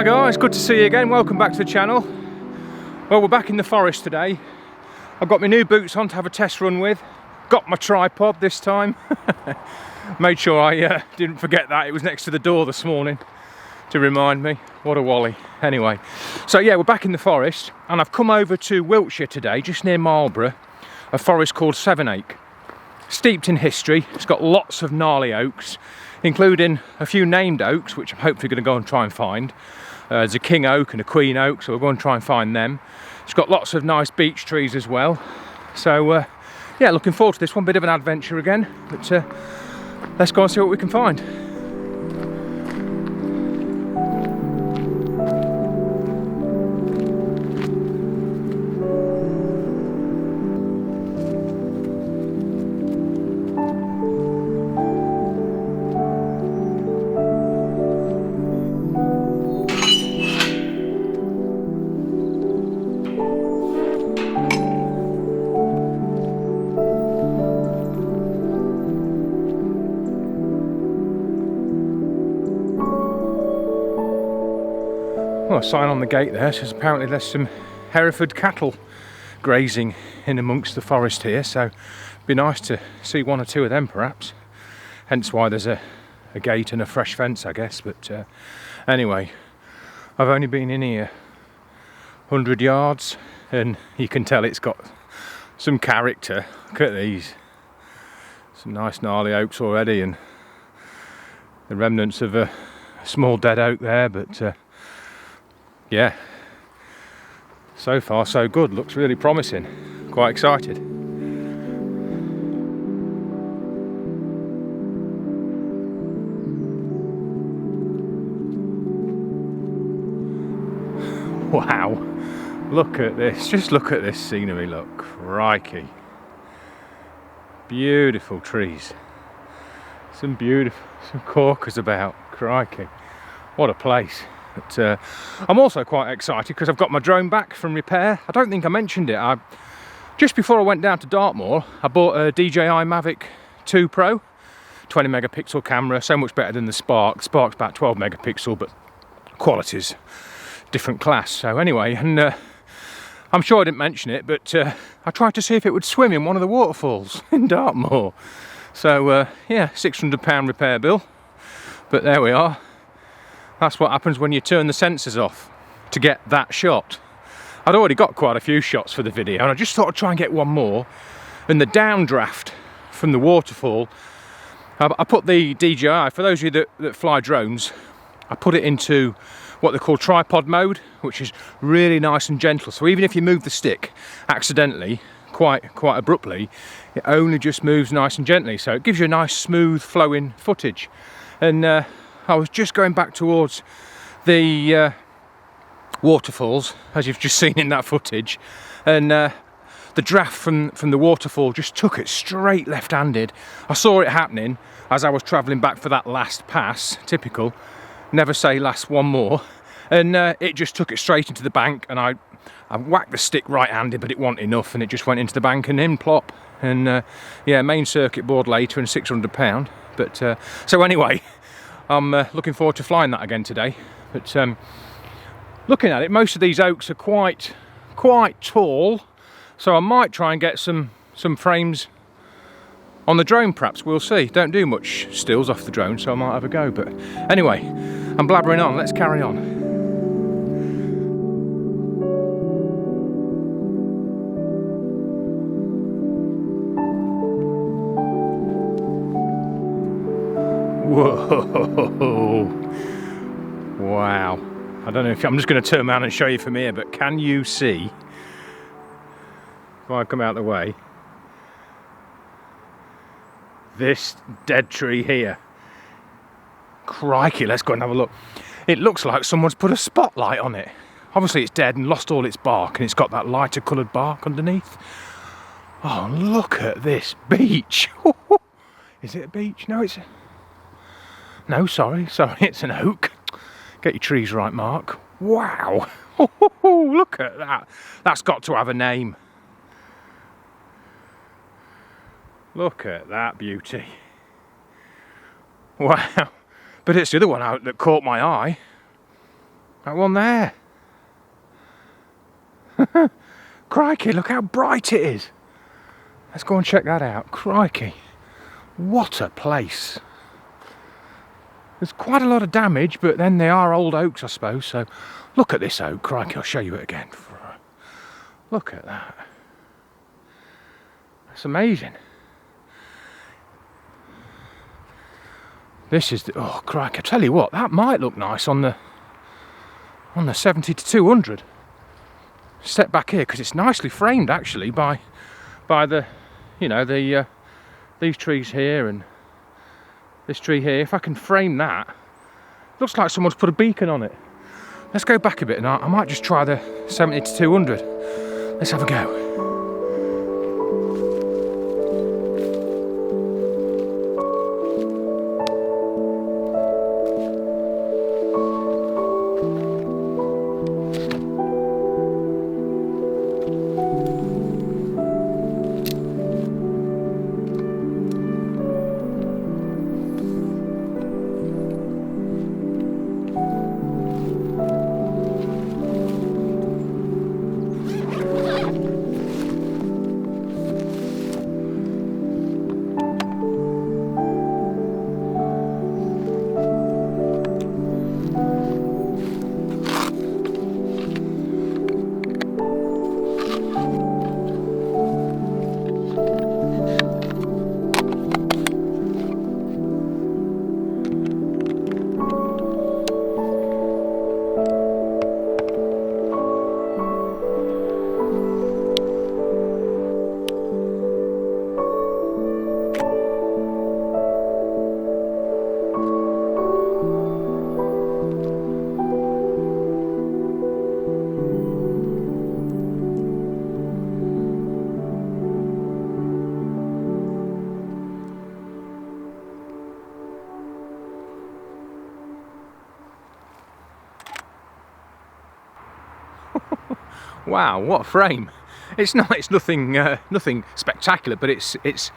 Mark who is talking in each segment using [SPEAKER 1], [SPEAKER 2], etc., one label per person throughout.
[SPEAKER 1] Hi guys, good to see you again. Welcome back to the channel. Well, we're back in the forest today. I've got my new boots on to have a test run with. Got my tripod this time. Made sure I didn't forget that. It was next to the door this morning to remind me. What a wally. Anyway, so yeah, we're back in the forest and I've come over to Wiltshire today, just near Marlborough, a forest called Severnake. Steeped in history. It's got lots of gnarly oaks, including a few named oaks, which I'm hopefully going to go and try and find. There's a king oak and a queen oak, so we'll go and try and find them. It's got lots of nice beech trees as well. So yeah, looking forward to this one. Bit of an adventure again, but let's go and see what we can find. Well, a sign on the gate there says apparently there's some Hereford cattle grazing in amongst the forest here, so it'd be nice to see one or two of them perhaps. Hence why there's a gate and a fresh fence, I guess. But anyway, I've only been in here 100 yards and you can tell it's got some character. Look at these. Some nice gnarly oaks already and the remnants of a small dead oak there, but yeah, so far so good. Looks really promising. Quite excited. Wow, look at this. Just look at this scenery. Look, crikey. Beautiful trees. Some corkers about. Crikey. What a place. But I'm also quite excited because I've got my drone back from repair. I don't think I mentioned it. Just before I went down to Dartmoor, I bought a DJI Mavic 2 Pro, 20 megapixel camera, so much better than the Spark. Spark's about 12 megapixel, but quality's different class. So anyway, and I'm sure I didn't mention it, but I tried to see if it would swim in one of the waterfalls in Dartmoor. So yeah, £600 repair bill, but there we are. That's what happens when you turn the sensors off to get that shot. I'd already got quite a few shots for the video and I just thought I'd try and get one more. And the downdraft from the waterfall, I put the DJI, for those of you that fly drones, I put it into what they call tripod mode, which is really nice and gentle. So even if you move the stick accidentally, quite abruptly, it only just moves nice and gently. So it gives you a nice smooth flowing footage. And I was just going back towards the waterfalls, as you've just seen in that footage, and the draft from the waterfall just took it straight left-handed. I saw it happening as I was travelling back for that last pass, typical, never say last one more, and it just took it straight into the bank, and I whacked the stick right-handed, but it wasn't enough, and it just went into the bank and in plop. And yeah, main circuit board later and £600. But so anyway, I'm looking forward to flying that again today. But looking at it, most of these oaks are quite tall, so I might try and get some frames on the drone perhaps. We'll see. Don't do much stills off the drone, so I might have a go. But anyway, I'm blabbering on. Let's carry on. Whoa, wow. I don't know if I'm just going to turn around and show you from here, but can you see, if I come out of the way, this dead tree here? Crikey, let's go and have a look. It looks like someone's put a spotlight on it. Obviously it's dead and lost all its bark, and it's got that lighter coloured bark underneath. Oh, look at this beech. Is it a beech? No, it's... No, sorry, it's an oak. Get your trees right, Mark. Wow, look at that. That's got to have a name. Look at that beauty. Wow. But it's the other one out that caught my eye. That one there. Crikey, look how bright it is. Let's go and check that out. Crikey. What a place. There's quite a lot of damage, but then they are old oaks, I suppose. So look at this oak. Crikey, I'll show you it again. Look at that. That's amazing. This is the, oh crikey, I tell you what, that might look nice on the 70 to 200. Step back here, because it's nicely framed actually by the, you know, the these trees here and this tree here. If I can frame that, looks like someone's put a beacon on it. Let's go back a bit and I might just try the 70 to 200. Let's have a go. Wow, what a frame! It's nothing spectacular, but it's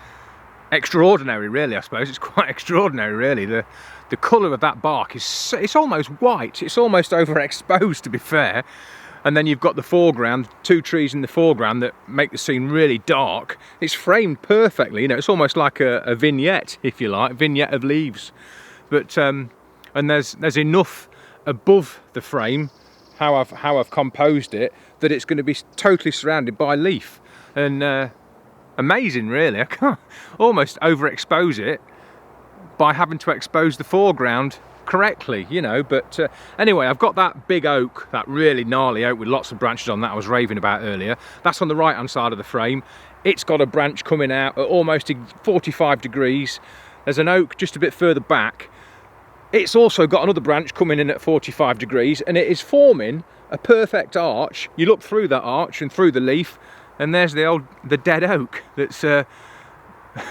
[SPEAKER 1] extraordinary, really. I suppose it's quite extraordinary, really. The colour of that bark is it's almost white. It's almost overexposed, to be fair. And then you've got the foreground, two trees in the foreground that make the scene really dark. It's framed perfectly. You know, it's almost like a vignette, if you like, vignette of leaves. But and there's enough above the frame, how I've composed it, that it's going to be totally surrounded by leaf. And amazing, really. I can't almost overexpose it by having to expose the foreground correctly, you know. But anyway, I've got that big oak, that really gnarly oak with lots of branches on that I was raving about earlier. That's on the right hand side of the frame. It's got a branch coming out at almost 45 degrees. There's an oak just a bit further back. It's also got another branch coming in at 45 degrees, and it is forming a perfect arch. You look through that arch and through the leaf, and there's the dead oak that's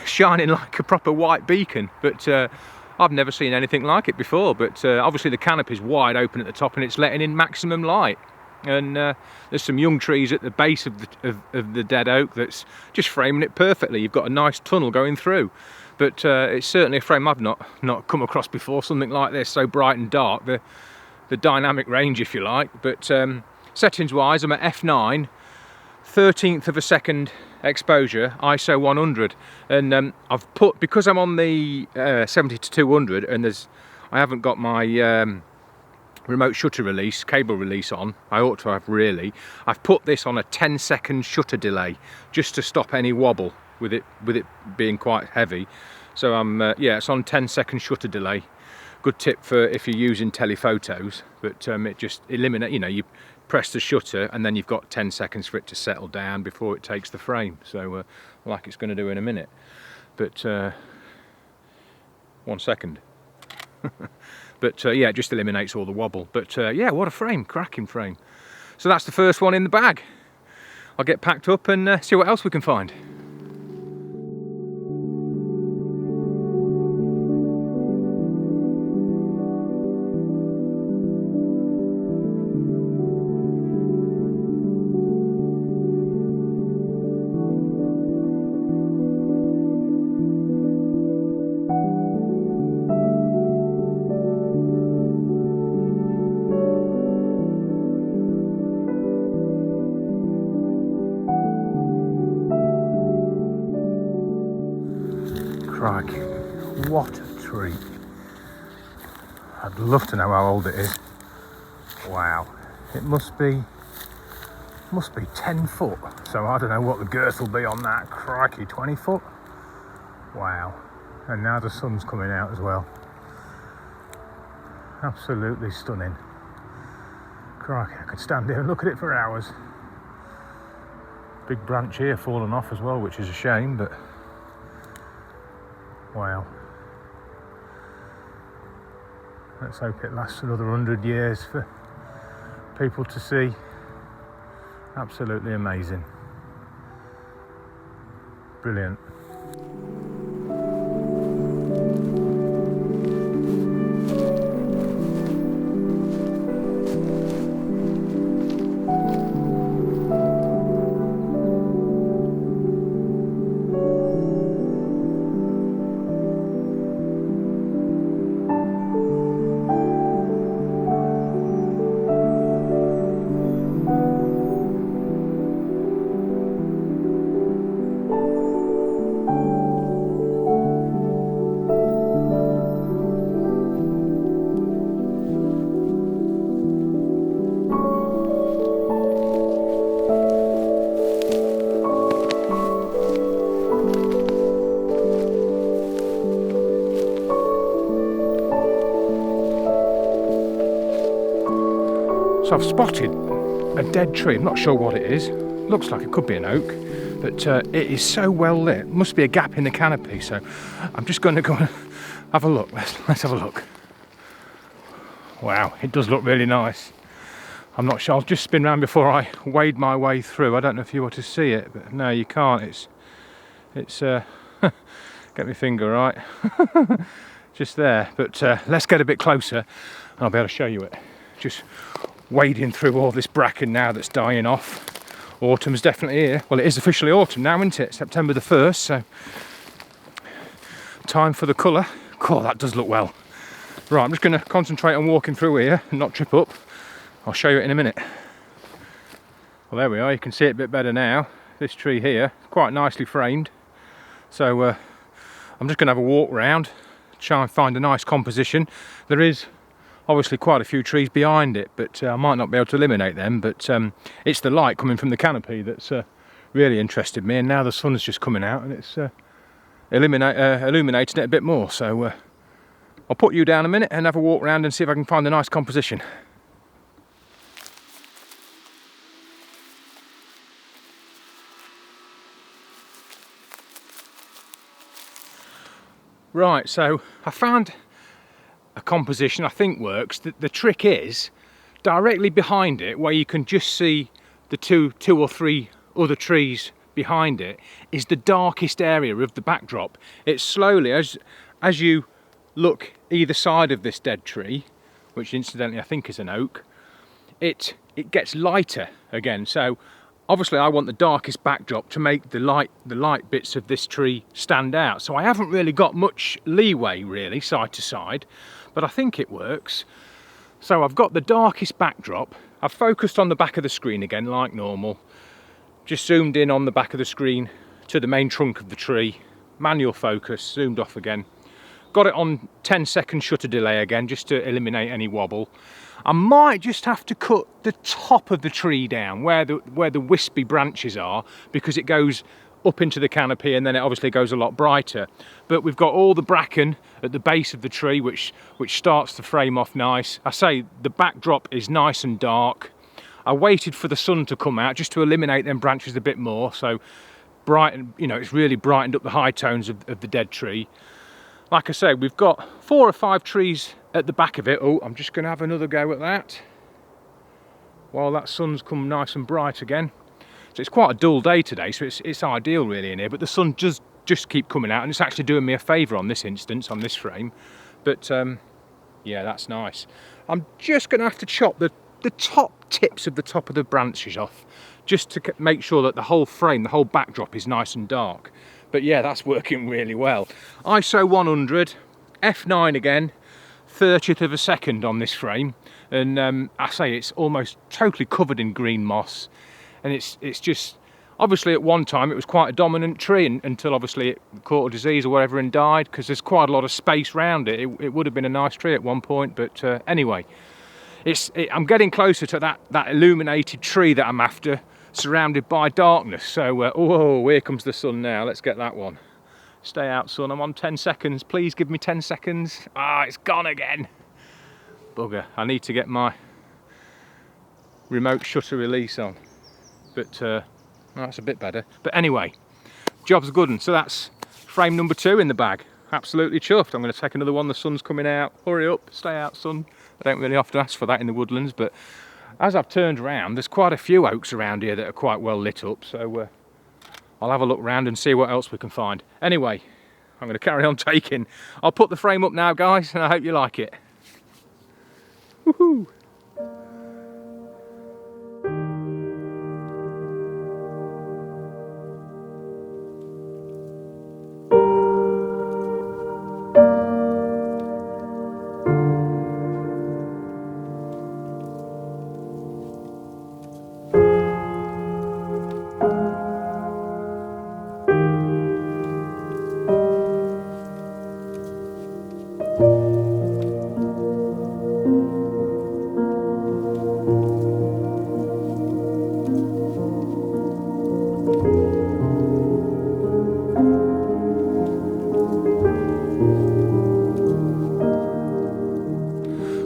[SPEAKER 1] shining like a proper white beacon. But I've never seen anything like it before. But obviously the canopy's wide open at the top, and it's letting in maximum light. And there's some young trees at the base of the dead oak that's just framing it perfectly. You've got a nice tunnel going through. But it's certainly a frame I've not come across before, something like this, so bright and dark, the dynamic range, if you like. But settings wise, I'm at f9, 13th of a second exposure, ISO 100, and I've put, because I'm on the 70 to 200 and I haven't got my remote shutter release, cable release on, I ought to have really, I've put this on a 10-second shutter delay just to stop any wobble with it being quite heavy. So yeah, it's on 10-second shutter delay. Good tip for if you're using telephotos, but it just eliminates, you know, you press the shutter and then you've got 10 seconds for it to settle down before it takes the frame. So like it's going to do in a minute. But 1 second. But yeah, it just eliminates all the wobble. But yeah, what a frame, cracking frame. So that's the first one in the bag. I'll get packed up and see what else we can find. Crikey, what a tree. I'd love to know how old it is. Wow, it must be 10 foot. So I don't know what the girth will be on that. Crikey, 20 foot. Wow, and now the sun's coming out as well. Absolutely stunning. Crikey, I could stand here and look at it for hours. Big branch here fallen off as well, which is a shame, but wow. Let's hope it lasts another 100 years for people to see. Absolutely amazing. Brilliant. So I've spotted a dead tree. I'm not sure what it is. Looks like it could be an oak, but it is so well lit. Must be a gap in the canopy. So I'm just going to go and have a look. Let's have a look. Wow, it does look really nice. I'm not sure. I'll just spin round before I wade my way through. I don't know if you want to see it, but no, you can't. It's get my finger right. Just there. But let's get a bit closer and I'll be able to show you it. Just wading through all this bracken now that's dying off. Autumn's definitely here. Well, it is officially autumn now, isn't it? September the 1st, so time for the colour. Cool, that does look well. Right, I'm just going to concentrate on walking through here and not trip up. I'll show you it in a minute. Well, there we are. You can see it a bit better now. This tree here, quite nicely framed. So I'm just going to have a walk round, try and find a nice composition. There is obviously quite a few trees behind it, but I might not be able to eliminate them, but it's the light coming from the canopy that's really interested me, and now the sun's just coming out and it's illuminating it a bit more. So I'll put you down a minute and have a walk around and see if I can find a nice composition. Right, so I found a composition I think works. The trick is directly behind it, where you can just see the two or three other trees behind it, is the darkest area of the backdrop. It's slowly, as you look either side of this dead tree, which incidentally I think is an oak, it gets lighter again. So obviously I want the darkest backdrop to make the light bits of this tree stand out. So I haven't really got much leeway really side to side, but I think it works. So I've got the darkest backdrop. I've focused on the back of the screen again like normal. Just zoomed in on the back of the screen to the main trunk of the tree. Manual focus, zoomed off again. Got it on 10-second shutter delay again, just to eliminate any wobble. I might just have to cut the top of the tree down where the wispy branches are, because it goes up into the canopy and then it obviously goes a lot brighter. But we've got all the bracken at the base of the tree, which starts to frame off nice. I say the backdrop is nice and dark. I waited for the sun to come out just to eliminate them branches a bit more, so brighten, you know, it's really brightened up the high tones of the dead tree. Like I say, we've got 4 or 5 trees at the back of it. Oh, I'm just going to have another go at that while that sun's come nice and bright again. So it's quite a dull day today, so it's ideal really in here, but the sun does just keep coming out, and it's actually doing me a favour on this instance, on this frame. But yeah, that's nice. I'm just going to have to chop the top tips of the top of the branches off, just to make sure that the whole frame, the whole backdrop is nice and dark. But yeah, that's working really well. ISO 100, f9 again, 30th of a second on this frame, and I say it's almost totally covered in green moss, and it's just, Obviously at one time it was quite a dominant tree until obviously it caught a disease or whatever and died, because there's quite a lot of space around it. It would have been a nice tree at one point, but anyway, I'm getting closer to that illuminated tree that I'm after, surrounded by darkness. So oh, here comes the sun now. Let's get that one. Stay out, sun. I'm on 10 seconds. Please give me 10 seconds. Ah, it's gone again. Bugger. I need to get my remote shutter release on. But that's a bit better. But anyway, job's good. And so that's frame number 2 in the bag. Absolutely chuffed. I'm going to take another one. The sun's coming out. Hurry up. Stay out, sun. I don't really often ask for that in the woodlands, but as I've turned around, there's quite a few oaks around here that are quite well lit up, so I'll have a look around and see what else we can find. Anyway, I'm going to carry on taking. I'll put the frame up now, guys, and I hope you like it. Woohoo!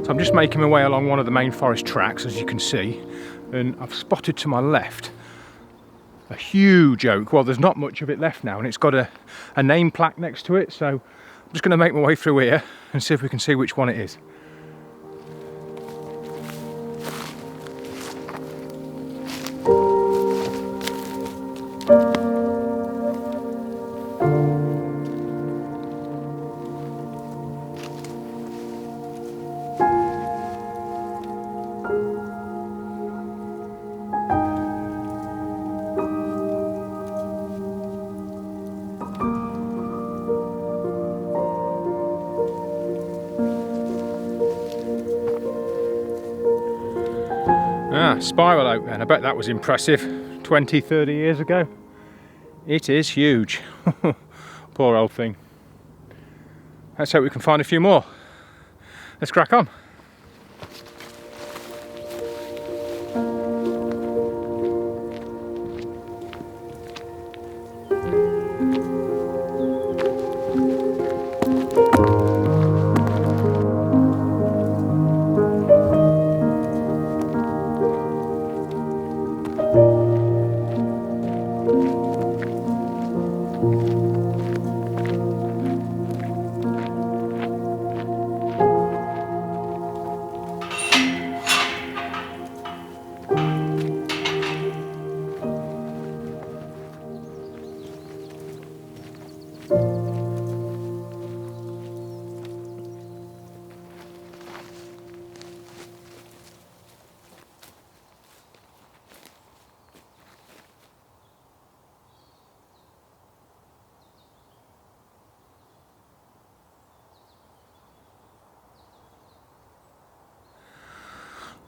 [SPEAKER 1] So I'm just making my way along one of the main forest tracks, as you can see, and I've spotted to my left a huge oak. Well, there's not much of it left now, and it's got a name plaque next to it, so I'm just going to make my way through here and see if we can see which one it is. Ah, spiral oak then. I bet that was impressive 20, 30 years ago. It is huge. Poor old thing. Let's hope we can find a few more. Let's crack on.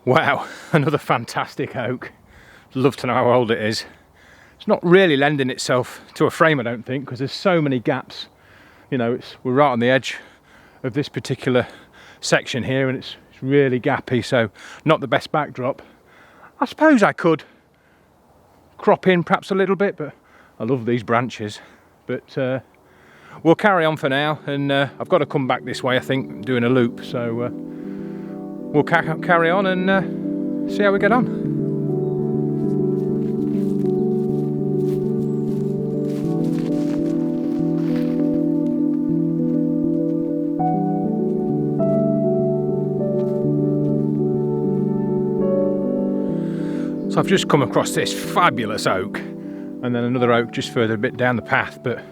[SPEAKER 1] Wow, another fantastic oak. Love to know how old it is. It's not really lending itself to a frame, I don't think, because there's so many gaps. You know, we're right on the edge of this particular section here, and it's really gappy, so not the best backdrop. I suppose I could crop in perhaps a little bit, but I love these branches. But we'll carry on for now, and I've got to come back this way, I think, doing a loop, so we'll carry on and see how we get on. So I've just come across this fabulous oak, and then another oak just further a bit down the path, but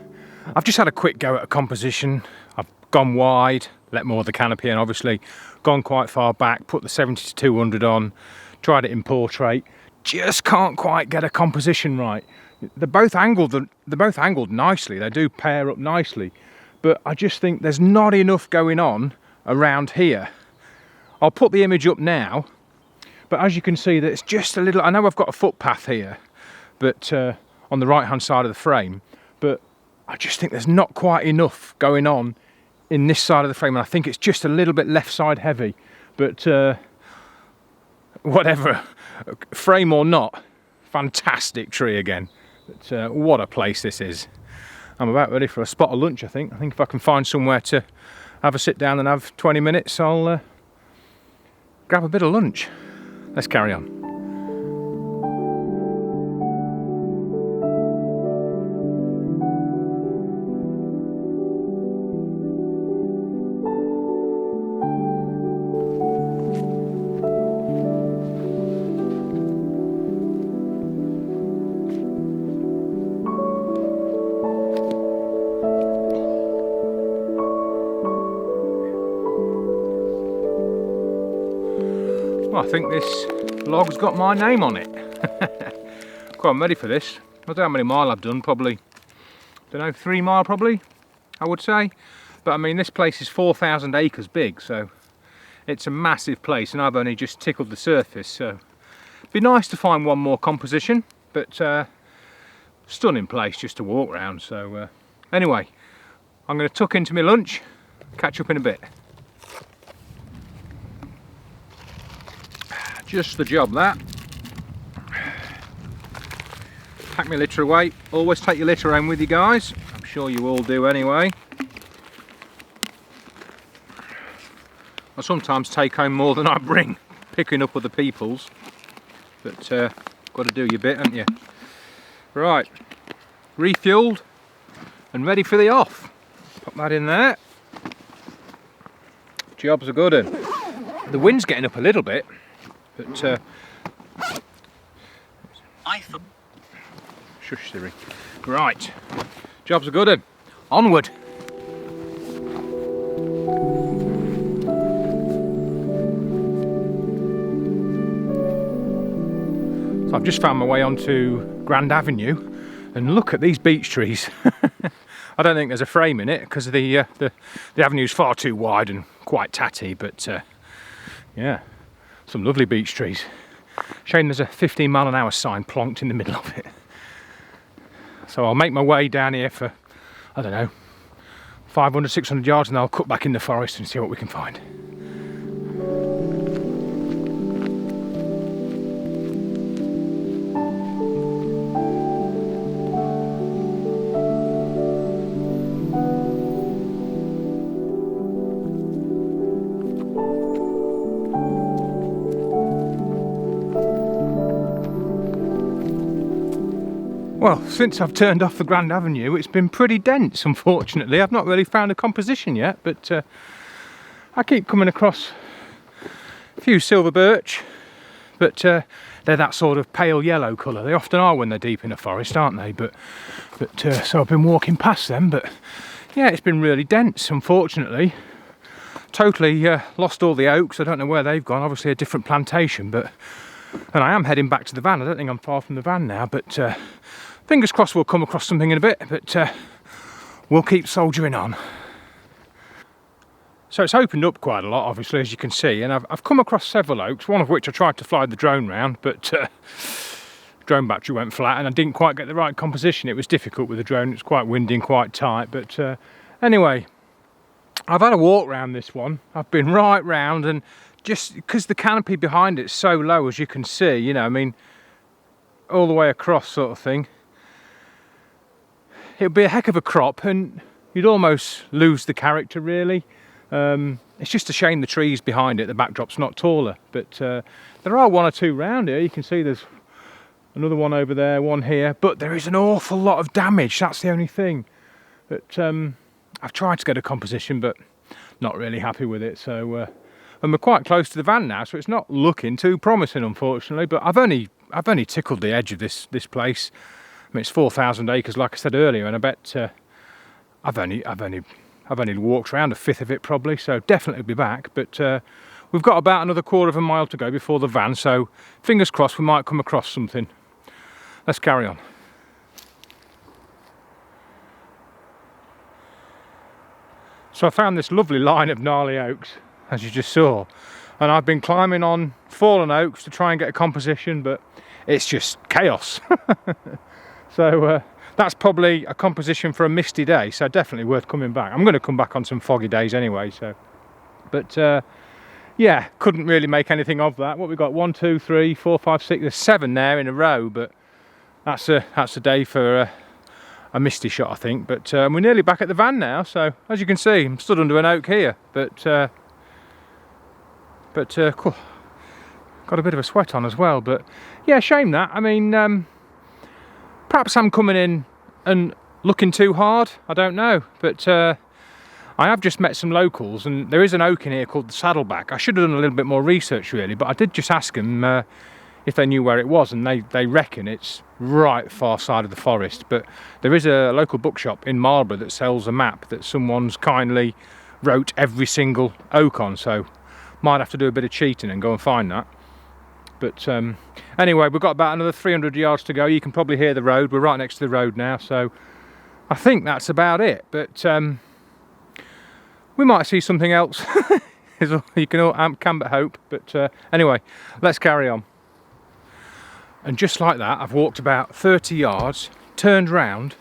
[SPEAKER 1] I've just had a quick go at a composition. I've gone wide, let more of the canopy in, obviously gone quite far back, put the 70 to 200 on, tried it in portrait, just can't quite get a composition right. They're both angled nicely, they do pair up nicely, but I just think there's not enough going on around here. I'll put the image up now, but as you can see, that it's just a little, I know I've got a footpath here, but on the right hand side of the frame, but I just think there's not quite enough going on in this side of the frame, and I think it's just a little bit left side heavy. But whatever, frame or not, fantastic tree again. But what a place this is. I'm about ready for a spot of lunch, I think. I think if I can find somewhere to have a sit down and have 20 minutes, I'll grab a bit of lunch. Let's carry on. I think this log's got my name on it. Quite I'm ready for this. I don't know how many mile I've done, probably, don't know, 3 mile probably, I would say. But I mean, this place is 4,000 acres big, so it's a massive place, and I've only just tickled the surface, so it'd be nice to find one more composition, but stunning place just to walk around. So anyway, I'm going to tuck into my lunch, catch up in a bit. Just the job, that. Pack my litter away. Always take your litter home with you guys. I'm sure you all do anyway. I sometimes take home more than I bring, picking up other people's. But got to do your bit, haven't you? Right, refueled and ready for the off. Pop that in there. Job's a good one. The wind's getting up a little bit. But shush, Siri. Right, job's a good one. Onward. So I've just found my way onto Grand Avenue, and look at these beech trees. I don't think there's a frame in it because the avenue's far too wide and quite tatty, but yeah. Some lovely beech trees. Shame there's a 15 mile an hour sign plonked in the middle of it. So I'll make my way down here for, I don't know, 500, 600 yards, and I'll cut back in the forest and see what we can find. Well, since I've turned off the Grand Avenue, it's been pretty dense, unfortunately. I've not really found a composition yet, but I keep coming across a few silver birch, but they're that sort of pale yellow colour. They often are when they're deep in a forest, aren't they? But so I've been walking past them, but yeah, it's been really dense, unfortunately. Totally lost all the oaks. I don't know where they've gone. Obviously a different plantation, but and I am heading back to the van. I don't think I'm far from the van now, but fingers crossed we'll come across something in a bit, but we'll keep soldiering on. So it's opened up quite a lot, obviously, as you can see, and I've come across several oaks, one of which I tried to fly the drone round, but drone battery went flat and I didn't quite get the right composition. It was difficult with the drone, it's quite windy and quite tight, but anyway, I've had a walk round this one. I've been right round, and just because the canopy behind it's so low, as you can see, you know, I mean, all the way across sort of thing. It would be a heck of a crop and you'd almost lose the character, really. It's just a shame the trees behind it, the backdrop's not taller, but there are one or two round here. You can see there's another one over there, one here, but there is an awful lot of damage, that's the only thing. But I've tried to get a composition, but not really happy with it. So and we're quite close to the van now, so it's not looking too promising, unfortunately. But I've only tickled the edge of this place. I mean, it's 4,000 acres, like I said earlier, and I bet I've only walked around a fifth of it probably, so definitely be back. But we've got about another quarter of a mile to go before the van, so fingers crossed we might come across something. Let's carry on. So I found this lovely line of gnarly oaks, as you just saw, and I've been climbing on fallen oaks to try and get a composition, but it's just chaos. So that's probably a composition for a misty day, so definitely worth coming back. I'm going to come back on some foggy days anyway, so. But yeah, couldn't really make anything of that. What we got? 1, 2, 3, 4, 5, 6. There's 7 there in a row, but that's a day for a misty shot, I think. But we're nearly back at the van now, so as you can see, I'm stood under an oak here. But cool. Got a bit of a sweat on as well. But yeah, shame that. I mean, perhaps I'm coming in and looking too hard. I don't know, but. I have just met some locals, and there is an oak in here called the Saddleback. I should have done a little bit more research really, but I did just ask them if they knew where it was, and they reckon it's right far side of the forest. But there is a local bookshop in Marlborough that sells a map that someone's kindly wrote every single oak on, so might have to do a bit of cheating and go and find that. But anyway, we've got about another 300 yards to go. You can probably hear the road. We're right next to the road now, so I think that's about it. But we might see something else. You can but hope. But anyway, let's carry on. And just like that, I've walked about 30 yards, turned round,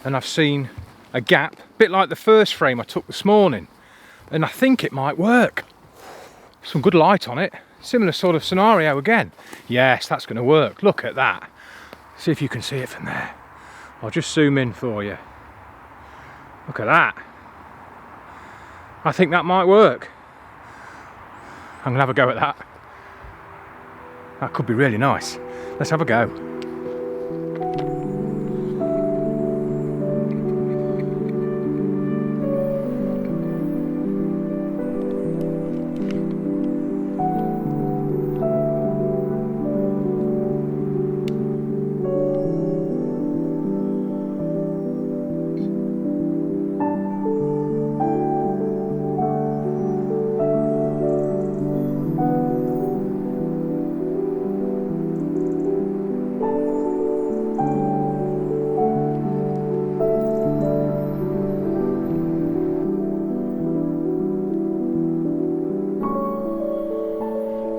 [SPEAKER 1] and I've seen a gap, a bit like the first frame I took this morning. And I think it might work. Some good light on it. Similar sort of scenario again. Yes, that's going to work. Look at that. See if you can see it from there. I'll just zoom in for you. Look at that. I think that might work. I'm gonna have a go at that. That could be really nice. Let's have a go.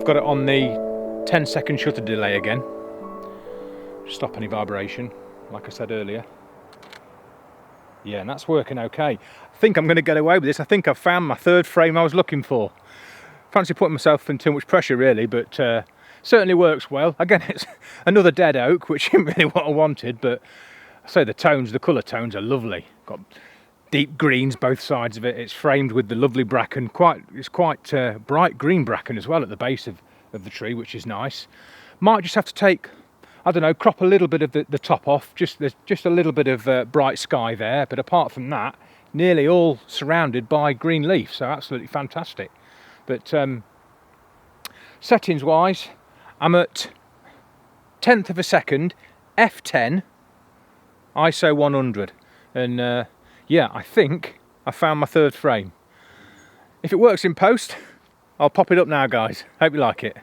[SPEAKER 1] Got it on the 10-second shutter delay again. Stop any vibration, like I said earlier. Yeah, and that's working okay. I think I'm going to get away with this. I think I've found my third frame I was looking for. Fancy putting myself in too much pressure really, but certainly works well. Again, it's another dead oak, which isn't really what I wanted, but I say the tones, the colour tones are lovely. Got deep greens both sides of it. It's framed with the lovely bracken. It's quite bright green bracken as well at the base of the tree, which is nice. Might just have to take, I don't know, crop a little bit of the top off. There's just a little bit of bright sky there, but apart from that, nearly all surrounded by green leaf. So absolutely fantastic. But settings wise, I'm at 1/10 of a second, f10, ISO 100, and yeah, I think I found my third frame. If it works in post, I'll pop it up now, guys. Hope you like it.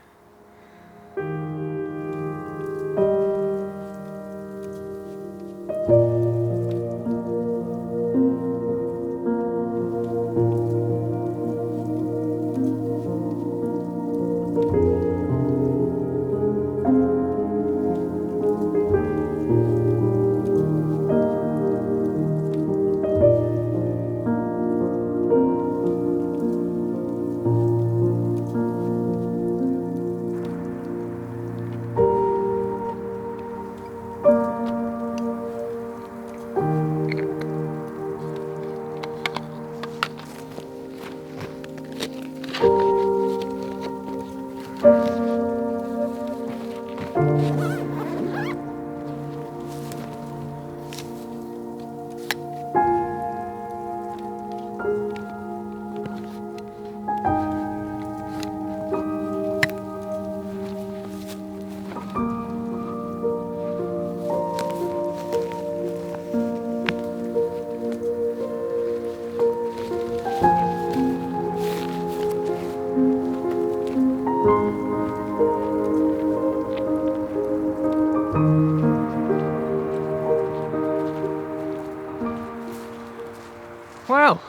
[SPEAKER 1] Well,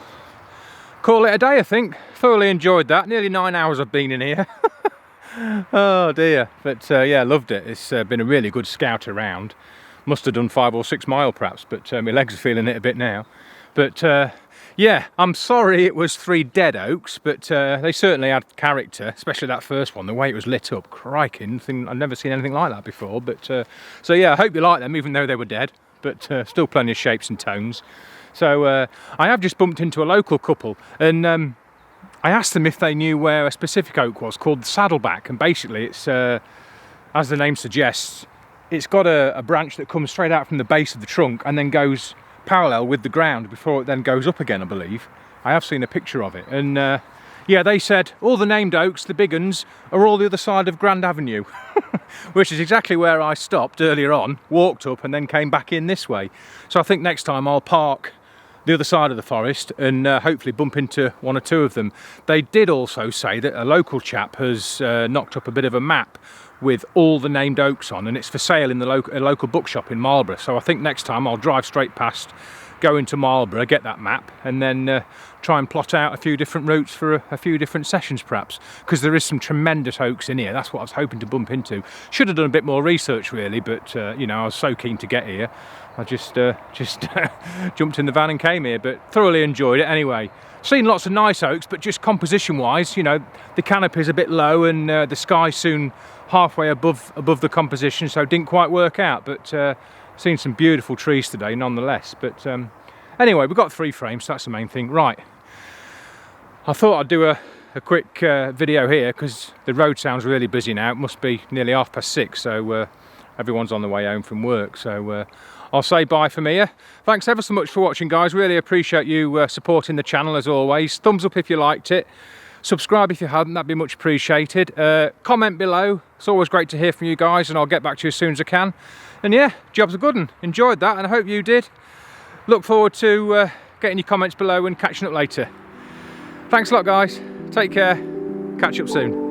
[SPEAKER 1] call it a day, I think. Thoroughly enjoyed that. Nearly 9 hours I've been in here. Oh dear. But yeah, loved it. It's been a really good scout around. Must have done 5 or 6 mile perhaps, but my legs are feeling it a bit now. But yeah, I'm sorry it was 3 dead oaks, but they certainly had character, especially that first one, the way it was lit up. Crikey, I've never seen anything like that before. But so yeah, I hope you like them, even though they were dead, but still plenty of shapes and tones. So I have just bumped into a local couple, and I asked them if they knew where a specific oak was called the Saddleback, and basically it's, as the name suggests, it's got a branch that comes straight out from the base of the trunk and then goes parallel with the ground before it then goes up again, I believe. I have seen a picture of it, and yeah, they said all the named oaks, the big uns, are all the other side of Grand Avenue, which is exactly where I stopped earlier on, walked up and then came back in this way. So I think next time I'll park the other side of the forest and hopefully bump into 1 or 2 of them. They did also say that a local chap has knocked up a bit of a map with all the named oaks on, and it's for sale in the local bookshop in Marlborough. So I think next time I'll drive straight past, go into Marlborough, get that map, and then try and plot out a few different routes for a few different sessions perhaps, because there is some tremendous oaks in here. That's what I was hoping to bump into. Should have done a bit more research really, but you know, I was so keen to get here. I just jumped in the van and came here, but thoroughly enjoyed it anyway. Seen lots of nice oaks, but just composition wise, you know, the canopy's a bit low, and the sky soon halfway above the composition, so it didn't quite work out. But seen some beautiful trees today nonetheless. But anyway, we've got 3 frames, so that's the main thing. Right, I thought I'd do a quick video here because the road sounds really busy now. It must be nearly 6:30, so everyone's on the way home from work. So I'll say bye from here. Thanks ever so much for watching, guys. Really appreciate you supporting the channel as always. Thumbs up if you liked it. Subscribe if you hadn't, that'd be much appreciated. Comment below. It's always great to hear from you guys, and I'll get back to you as soon as I can. And yeah, job's a good one. Enjoyed that, and I hope you did. Look forward to getting your comments below and catching up later. Thanks a lot, guys. Take care. Catch up soon.